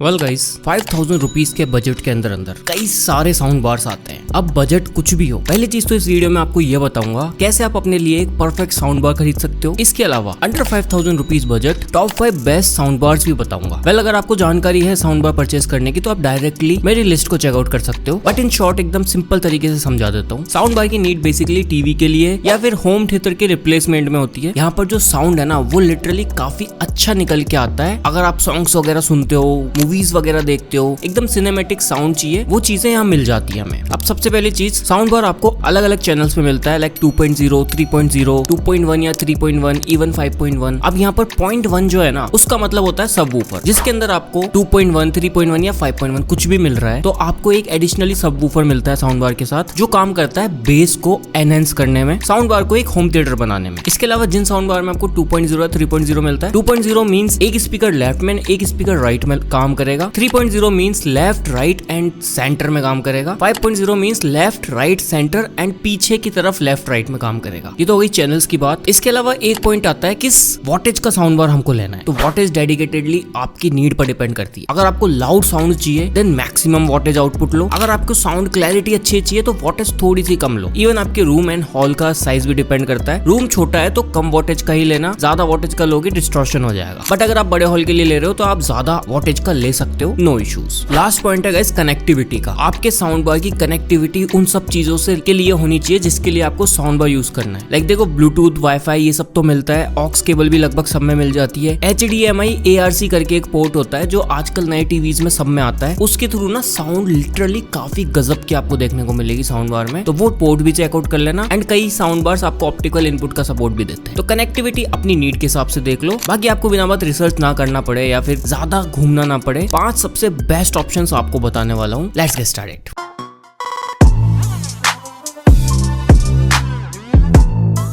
Well guys 5000 rupees के budget के अंदर कई सारे साउंड बार्स आते हैं। अब बजट कुछ भी हो, पहली चीज तो इस वीडियो में आपको ये बताऊंगा कैसे आप अपने लिए एक परफेक्ट साउंड बार खरीद सकते हो। इसके अलावा under 5000 rupees budget top 5 best sound bars भी बताऊंगा। वेल अगर आपको जानकारी है साउंड बार परचेज करने की तो आप डायरेक्टली मेरी लिस्ट को चेकआउट कर सकते हो, बट इन शॉर्ट एकदम सिंपल तरीके से समझा देता हूँ। साउंड बार की नीड बेसिकली टीवी के लिए या फिर होम थिएटर के रिप्लेसमेंट में होती है। यहाँ पर जो साउंड है ना वो लिटरली काफी अच्छा निकल के आता है। अगर आप सॉन्ग्स वगैरह सुनते हो, मूवीज वगैरह देखते हो, एकदम सिनेमैटिक साउंड चाहिए, वो चीजें यहाँ मिल जाती है हमें। अब सबसे पहली चीज, साउंड बार आपको अलग अलग चैनल्स पे मिलता है, लाइक 2.0, 3.0, 2.1 या 3.1, इवन 5.1। अब यहाँ पर 0.1 जो है ना उसका मतलब होता है सबवूफर, जिसके अंदर आपको 2.1, 3.1 या 5.1 कुछ भी मिल रहा है तो आपको एक एडिशनली सबवूफर मिलता है साउंड बार के साथ, जो काम करता है बेस को एनहेंस करने में, साउंड बार को एक होम थिएटर बनाने में। इसके अलावा जिन साउंड बार में आपको 2.0 या 3.0 मिलता है, 2.0 मींस एक स्पीकर लेफ्ट में एक स्पीकर राइट में काम करेगा, 3.0 means left right and centre में काम करेगा, 5.0 means left right centre and पीछे की तरफ लेफ्ट राइट में काम करेगा। ये तो हो गई चैनल्स की बात। इसके अलावा एक पॉइंट आता है किस वॉटेज का साउंड बार हमको लेना है, तो वॉटेज डेडिकेटेडली आपकी नीड पर डिपेंड करती है। अगर आपको लाउड साउंड चाहिए देन मैक्सिमम वॉटेज आउटपुट लो, अगर आपको साउंड क्लैरिटी अच्छी चाहिए तो वॉटेज थोड़ी सी कम लो। इवन आपके रूम एंड हॉल का साइज भी डिपेंड करता है। रूम छोटा है तो कम वॉटेज का ही लेना, ज्यादा वॉटेज का लोगे डिस्टॉर्शन हो जाएगा। बट अगर आप बड़े हॉल के लिए ले रहे हो तो आप ज्यादा वॉटेज का ले सकते हो, नो इश्यूज। लास्ट पॉइंट है गाइस कनेक्टिविटी का। आपके साउंड बार की कनेक्टिविटी उन सब चीजों से के लिए होनी चाहिए जिसके लिए आपको साउंड बार यूज करना है। लाइक देखो ब्लूटूथ, वाईफाई ये सब तो मिलता है, ऑक्स केबल भी लगभग सब में मिल जाती है, HDMI ARC करके एक पोर्ट होता है जो आजकल नए टीवीज में सब में आता है, उसके थ्रू ना साउंड लिटरली काफी गजब की आपको देखने को मिलेगी साउंड बार में, तो वो पोर्ट भी चेकआउट कर लेना। एंड कई साउंड बार्स आपको ऑप्टिकल इनपुट का सपोर्ट भी देते हैं, तो कनेक्टिविटी अपनी नीड के हिसाब से देख लो। बाकी आपको बिना बात रिसर्च ना करना पड़े या फिर ज्यादा घूमना ना पड़े, 5 सबसे बेस्ट ऑप्शंस आपको बताने वाला हूँ। Let's get started.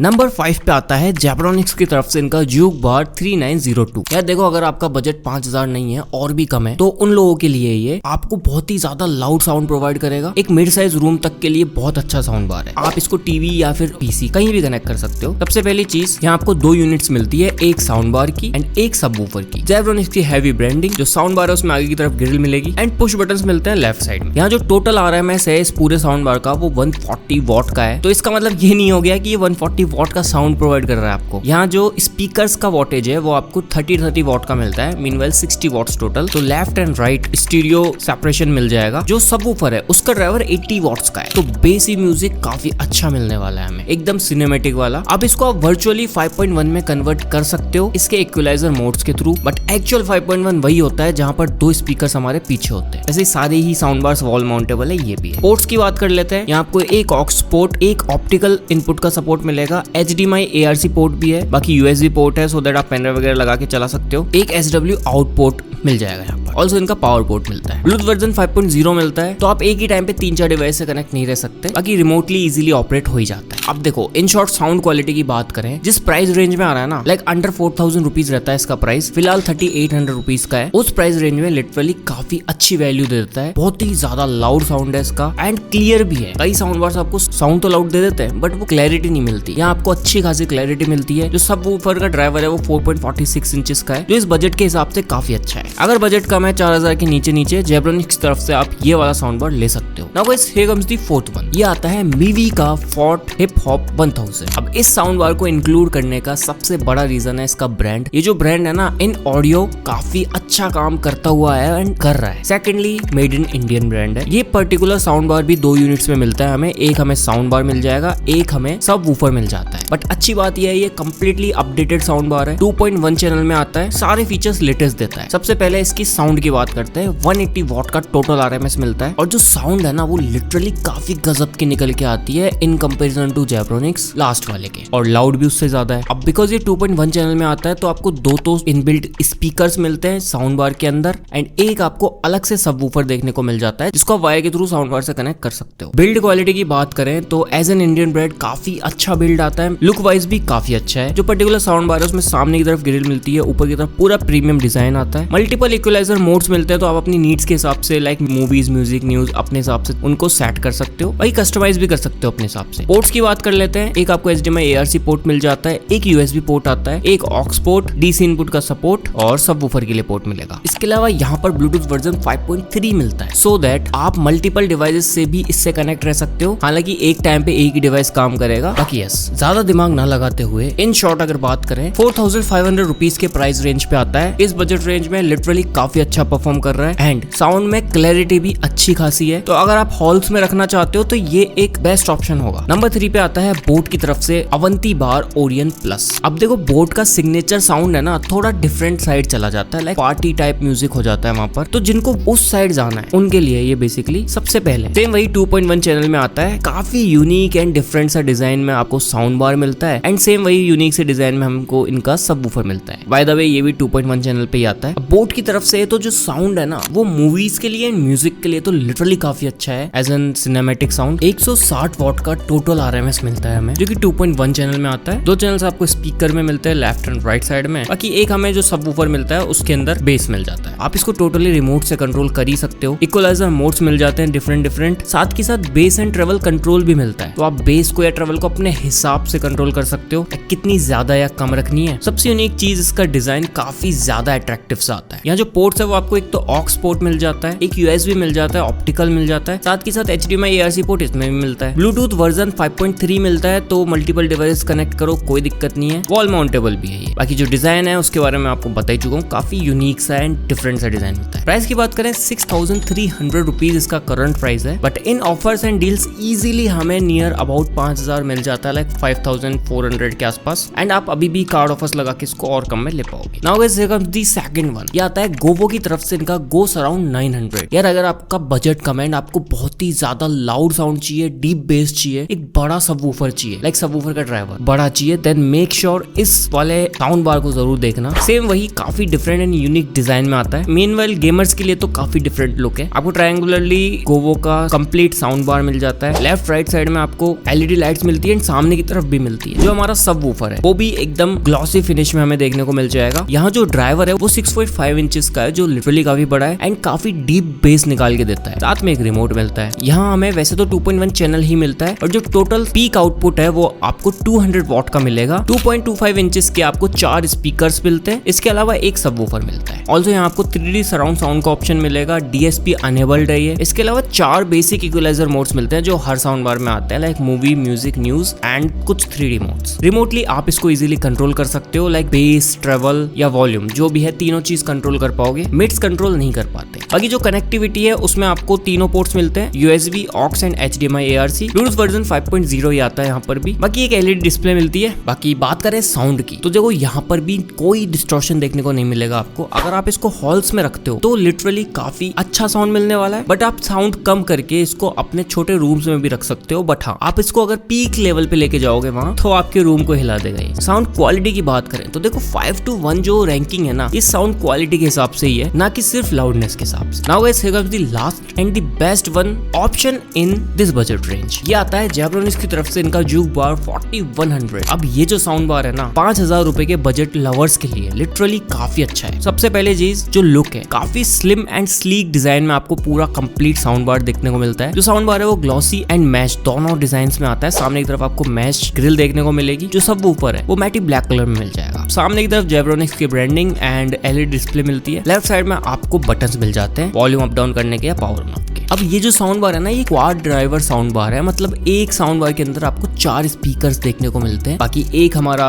नंबर 5 पे आता है जेब्रॉनिक्स की तरफ से इनका ज्यूक बार 3902। यार देखो अगर आपका बजट 5000 नहीं है और भी कम है तो उन लोगों के लिए ये आपको बहुत ही ज्यादा लाउड साउंड प्रोवाइड करेगा। एक मिड साइज रूम तक के लिए बहुत अच्छा साउंड बार है। आप इसको टीवी या फिर पीसी कहीं भी कनेक्ट कर सकते हो। सबसे पहली चीज, यहाँ आपको 2 यूनिट्स मिलती है, एक साउंड बार की एंड एक सबवूफर की। जेब्रॉनिक्स की हैवी ब्रांडिंग, जो साउंड बार है उसमें आगे की तरफ ग्रिल मिलेगी एंड पुश बटन्स मिलते हैं लेफ्ट साइड में। यहाँ जो टोटल RMS है इस पूरे साउंड बार का वो 140 वॉट का है, तो इसका मतलब ये नहीं हो गया कि ये 140 वॉट का साउंड प्रोवाइड कर रहा है आपको। यहाँ जो स्पीकर्स का वॉटेज है वो आपको 30 वॉट का मिलता है, मीनवेल 60 वॉट्स टोटल। तो left and right stereo separation मिल जाएगा। जो सबवूफर है उसका ड्राइवर 80 वॉट्स का है, तो बेसी म्यूजिक काफी अच्छा मिलने वाला है हमें, एकदम सिनेमैटिक वाला। अब इसको आप वर्चुअली 5.1 में कन्वर्ट कर सकते हो इसके इक्वलाइजर मोड्स के थ्रू, बट एक्चुअल 5.1 वही होता है जहाँ पर 2 स्पीकर्स हमारे पीछे होते हैं। ऐसे सारे ही साउंड बार्स वॉल माउंटेबल है, ये भी है। पोर्ट्स की बात कर लेते हैं। यहाँ आपको एक ऑक्स पोर्ट, एक ऑप्टिकल इनपुट का सपोर्ट मिलेगा, HDMI ARC पोर्ट भी है, बाकी USB पोर्ट है सो दैट आप पेन वगैरह लगा के चला सकते हो। एक SW आउट पोर्ट मिल जाएगा यहाँ पर। ऑल्सो इनका पावर पोर्ट मिलता है। ब्लूटूथ वर्जन 5.0 मिलता है, तो आप एक ही टाइम पे 3-4 डिवाइस से कनेक्ट नहीं रह सकते, बाकी रिमोटली इजीली ऑपरेट हो ही जाता है। अब देखो इन शॉर्ट साउंड क्वालिटी की बात करें, जिस प्राइस रेंज में आ रहा है ना, लाइक अंडर 4000 रुपीज रहता है इसका प्राइस, फिलहाल 3800 रुपीज का है। उस प्राइस रेंज में लिटरली काफी अच्छी वैल्यू दे देता है। बहुत ही ज्यादा लाउड साउंड है इसका एंड क्लियर भी है। कई साउंड बार्स आपको साउंड तो लाउड दे देते हैं बट वो क्लैरिटी नहीं मिलती, यहाँ आपको अच्छी खासी क्लैरिटी मिलती है। जो सबवूफर का ड्राइवर है वो 4.46 इंचेस का है, जो इस बजट के हिसाब से काफी अच्छा है। अगर बजट कम है 4000 के नीचे जेब्रॉनिक्स की तरफ से आप ये वाला साउंड बार ले सकते हो। Now guys here comes the fourth one. ये आता है मीवी का फोर्ट हिप हॉप 1000। अब इस साउंड बार को इंक्लूड करने का सबसे बड़ा रीजन है इसका ब्रांड। ये जो ब्रांड है ना इन ऑडियो काफी अच्छा काम करता हुआ है एंड कर रहा है। Secondly made in Indian brand है। ये पर्टिकुलर साउंड बार भी 2 यूनिट्स में मिलता है हमें, एक हमें साउंड बार मिल जाएगा, एक हमें सबवूफर मिल जाता है। बट अच्छी बात यह है ये कंप्लीटली अपडेटेड साउंड बार है, 2.1 चैनल में आता है, सारे फीचर्स लेटेस्ट देता है। सबसे पहले इसकी साउंड की बात करते हैं। 180 वॉट का टोटल RMS मिलता है और जो साउंड है ना वो लिटरली काफी गजब की निकल के आती है in comparison to Zebronics last वाले के, और लाउड भी उससे ज्यादा है। अब बिकॉज ये 2.1 चैनल में आता है तो आपको 2 तो इनबिल्ट स्पीकर्स मिलते हैं साउंड बार के अंदर एंड एक आपको अलग से सबवूफर देखने को मिल जाता है जिसको आप वायर के थ्रू साउंड बार से कनेक्ट कर सकते हो। बिल्ड क्वालिटी की बात करें तो एज एन इंडियन ब्रांड काफी अच्छा बिल्ड आता है, लुक वाइज भी काफी अच्छा है। जो पर्टिकुलर साउंड बार है उसमें सामने की तरफ ग्रिल मिलती है, ऊपर की तरफ पूरा प्रीमियम डिजाइन आता है। मल्टीपल इक्वलाइजर मोड्स मिलते हैं तो आप अपनी नीड्स के हिसाब से लाइक मूवीज, म्यूजिक, न्यूज अपने हिसाब से उनको सेट कर सकते हो, वही कस्टमाइज भी कर सकते हो अपने हिसाब से। पोर्ट्स की बात कर लेते हैं। एक आपको HDMI ARC पोर्ट मिल जाता है, एक USB पोर्ट आता है, एक ऑक्स पोर्ट, DC इनपुट का सपोर्ट और सबवूफर के लिए पोर्ट मिलेगा। इसके अलावा यहाँ पर ब्लूटूथ वर्जन 5.3 मिलता है, सो दैट आप मल्टीपल डिवाइसेस से भी इससे कनेक्ट रह सकते हो। हालांकि एक टाइम पे एक ही डिवाइस काम करेगा। बाकी यस, ज्यादा दिमाग ना लगाते हुए इन शॉर्ट अगर बात करें 4500 रुपीज के प्राइस रेंज पे आता है। इस बजट रेंज में लिटरली काफी अच्छा परफॉर्म कर रहा है एंड साउंड में क्लैरिटी भी अच्छी खासी है। तो अगर आप हॉल्स में रखना चाहते हो तो ये एक बेस्ट ऑप्शन होगा। नंबर 3 पे आता है बोट की तरफ से अवंती बार ओरियन प्लस। अब देखो बोट का सिग्नेचर साउंड है ना, थोड़ा डिफरेंट साइड चला जाता है, लाइक पार्टी टाइप म्यूजिक हो जाता है वहाँ पर। तो जिनको उस साइड जाना है उनके लिए ये बेसिकली सबसे पहले सेम वही 2.1 चैनल में आता है। काफी यूनिक एंड डिफरेंट सा डिजाइन में आपको साउंड बार मिलता है एंड सेम वही यूनिक से डिजाइन में हमको इनका सबवूफर मिलता है। बाय द वे ये भी 2.1 चैनल पे ही आता है। बोट की तरफ से तो जो साउंड है ना वो मूवीज के लिए एंड म्यूजिक के लिए तो लिटरली काफी अच्छा है as an cinematic sound. 160 watt का टोटल RMS मिलता है हमें, जो कि 2.1 चैनल में आता है। 2 चैनल्स आपको स्पीकर में मिलते हैं लेफ्ट एंड राइट साइड में। बाकी एक हमें जो सबवूफर मिलता है उसके अंदर बेस मिल जाता है। आप इसको टोटली रिमोट से कंट्रोल कर ही सकते हो। इक्वलाइजर मोड्स मिल जाते हैं डिफरेंट, साथ के साथ बेस एंड ट्रेवल कंट्रोल भी मिलता है। तो आप बेस को या ट्रेवल को अपने हिसाब से कंट्रोल कर सकते हो, कितनी ज्यादा या कम रखनी है। सबसे यूनिक चीज इसका डिजाइन काफी ज्यादा अट्रैक्टिव सा आता है। यहाँ जो पोर्ट्स है वो आपको एक तो ऑक्स पोर्ट मिल जाता है, एक USB मिल जाता है, ऑप्टिकल मिल जाता है, साथ के साथ HDMI ARC पोर्ट इसमें भी मिलता है। ब्लूटूथ वर्जन 5.3 मिलता है, तो मल्टीपल डिवाइस कनेक्ट करो, कोई दिक्कत नहीं है। वॉल माउंटेबल भी है ये। बाकी जो डिजाइन है उसके बारे में आपको बता ही चुका हूँ, काफी यूनिक सा एंड डिफरेंट सा डिजाइन होता है। प्राइस की बात करें 6300 रुपीज इसका करंट प्राइस है, but in offers and deals easily हमें नियर अबाउट 5000 मिल जाता है, लाइक 5400 के आसपास। एंड आप अभी भी कार्ड ऑफर्स लगा के इसको और कम में ले पाओगे। Now guys here comes the second one. ये आता है गोवो की तरफ से इनका गो सराउंड 900। यार अगर आपका बजट कम है, आपको बहुत ही ज्यादा लाउड साउंड चाहिए, डीप बेस चाहिए, एक बड़ा सबवूफर चाहिए, लाइक सबवूफर का ड्राइवर बड़ा चाहिए, देन मेक श्योर इस वाले साउंड बार को जरूर देखना। सेम वही काफी डिफरेंट एंड यूनिक डिजाइन में आता है। मेनवाइल गेमर्स के लिए तो काफी डिफरेंट लुक है। आपको ट्रायंगुलरली गोवो का कंप्लीट साउंड बार मिल जाता है। लेफ्ट राइट साइड में आपको LED लाइट्स मिलती है एंड सामने की तरफ भी मिलती है। जो हमारा सबवूफर है वो भी एकदम ग्लॉसी फिनिश में हमें देखने को मिल जाएगा। यहाँ जो ड्राइवर है वो 6.5 इंचेस का है, जो लिटरली काफी बड़ा है एंड काफी डीप बेस निकाल के देता है। साथ में एक रिमोट मिलता है। यहाँ हमें वैसे तो 2.1 चैनल ही मिलता है और जो टोटल पीक आउटपुट है वो आपको 200 वॉट का मिलेगा। 2.25 इंचेस के आपको 4 स्पीकर्स मिलते हैं। इसके अलावा एक सबवूफर मिलता है। ऑल्सो यहाँ आपको 3D सराउंड साउंड का ऑप्शन मिलेगा। DSP अनेबल्ड है ये। इसके अलावा 4 बेसिक इक्वलाइजर मोड्स मिलते हैं जो हर साउंड बार में आते हैं, like movie, music, news and कुछ 3D मोड्स। रिमोटली आप इसको इजीली कंट्रोल कर सकते हो, लाइक बेस, ट्रेवल या वॉल्यूम, जो भी है तीनों चीज कंट्रोल कर पाओगे। मिड्स कंट्रोल नहीं कर पाते। बाकी जो कनेक्टिविटी है उसमें आपको तीनों पोर्ट्स मिलते हैं, USB, aux and HDMI ARC। Bluetooth version 5.0 ही आता है यहाँ पर भी। बाकी एक LED डिस्प्ले मिलती है। बाकी बात करें साउंड की तो देखो यहाँ पर भी कोई डिस्टॉर्शन देखने को नहीं मिलेगा आपको। अगर आप इसको हॉल्स में रखते हो तो लिटरली काफी अच्छा साउंड मिलने वाला है, बट आप साउंड कम करके इसको अपने छोटे रूम्स में भी रख सकते हो। बट हाँ, आप इसको अगर पीक लेवल पे लेके जाओगे वहां तो आपके रूम को हिला देगा ये। साउंड क्वालिटी की बात करें तो देखो 5:1 जो रैंकिंग है ना, ये साउंड क्वालिटी के हिसाब से ही है, ना कि सिर्फ लाउडनेस के हिसाब से। Now guys here comes the last and the best one option in this budget range. ये आता है जेब्रोनिक्स की तरफ से इनका जूक बार 4100। अब ये जो साउंड बार है ना 5000 रुपए के बजट लवर्स के लिए लिटरली काफी अच्छा है। सबसे पहले चीज जो लुक है, काफी स्लिम एंड स्लीक डिजाइन में आपको पूरा कंप्लीट साउंड बार देखने को मिलता है। जो साउंड बार है वो ग्लॉसी एंड मैश दोनों डिजाइन में आता है। सामने की तरफ आपको मैश ग्रिल देखने को मिलेगी। जो सबवूफर है वो मैटी ब्लैक कलर में मिल जाएगा। सामने की तरफ जेब्रोनिक्स की ब्रांडिंग एंड LED डिस्प्ले मिलती है। लेफ्ट साइड में आपको बटन्स मिल जाते हैं वॉल्यूम अप डाउन करने के या पावर ऑन ऑफ के। अब ये जो साउंड बार है ना, ये क्वाड ड्राइवर साउंड बार है, मतलब एक साउंड बार के अंदर आपको 4 स्पीकर्स देखने को मिलते हैं। बाकी एक हमारा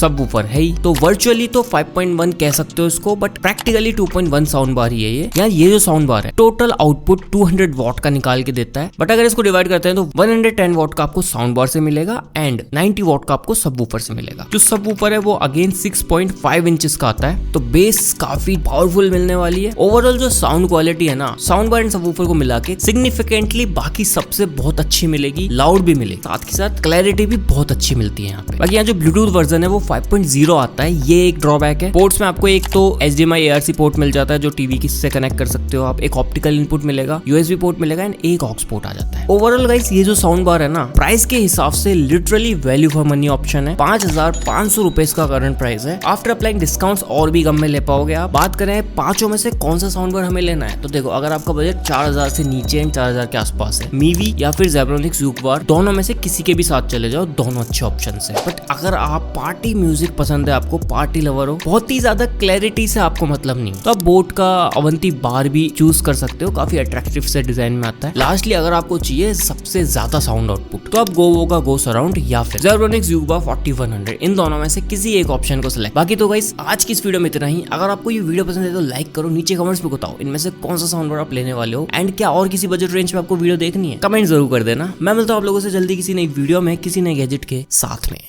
सबवूफर है ही, तो वर्चुअली तो 5.1 कह सकते हो इसको, बट प्रैक्टिकली 2.1 साउंड बार ही है ये। यार ये जो साउंड बार है टोटल आउटपुट 200 वॉट का निकाल के देता है, बट अगर इसको डिवाइड करते हैं तो 110 वॉट का आपको साउंड बार से मिलेगा एंड 90 वॉट का आपको सबवूफर से मिलेगा। जो सबवूफर है वो अगेन 6.5 इंचेस का आता है, तो बेस काफी पावरफुल मिलने वाली है। ओवरऑल जो साउंड क्वालिटी है ना, साउंड बार एंड सबवूफर को मिला के सिग्निफिकेंटली बाकी सबसे बहुत अच्छी मिलेगी, लाउड भी मिलेगी, साथ के साथ क्लैरिटी भी बहुत अच्छी मिलती है यहाँ पे। बाकी यहाँ जो ब्लूटूथ वर्जन है वो 5.0 आता है, ये एक ड्रॉबैक है। पोर्ट्स में आपको एक तो HDMI ARC पोर्ट मिल जाता है जो टीवी से कनेक्ट कर सकते हो आप, एक ऑप्टिकल इनपुट मिलेगा, USB पोर्ट मिलेगा एंड एक ऑक्स पोर्ट आ जाता है। ओवरऑल गाइस ये जो साउंड बार है ना, प्राइस के हिसाब से literally value for money option है। 5,500 रुपए का करंट प्राइस है। आफ्टर अप्लाइंग डिस्काउंट्स और भी कम में ले पाओगे आप। बात करें पांचों में से कौन सा साउंड बार हमें लेना है, तो देखो अगर आपका बजट 4,000 से नीचे एंड 4,000 के आसपास है, मीवी या फिर ज़ेब्रोनिक्स यूक बार, दोनों में से किसी के भी साथ चले जाओ, दोनों अच्छे ऑप्शन है। बट अगर आप पार्टी म्यूजिक पसंद है, आपको पार्टी लवर हो, बहुत ही ज्यादा क्लैरिटी से आपको मतलब नहीं, तो आप बोट का अवंती बार भी चूज कर सकते हो, काफी अट्रैक्टिव से डिजाइन में आता है। लास्टली अगर आपको चाहिए सबसे ज्यादा साउंड आउटपुट, तो आप गोवो का गो सराउंड या फिर ज़ेब्रोनिक्स यूक बार 4100, इन दोनों में से किसी एक ऑप्शन को सिलेक्ट। बाकी तो गाइस आज की इस वीडियो में इतना ही। अगर आपको ये वीडियो पसंद है तो लाइक करो, नीचे कमेंट्स में बताओ इनमें से कौन सा साउंड बार आप लेने वाले हो एंड क्या और किसी बजट रेंज में आपको वीडियो देखनी है, कमेंट जरूर कर देना। मैं मिलता हूँ आप लोगों से जल्दी किसी नई वीडियो में किसी नए गैजेट के साथ में।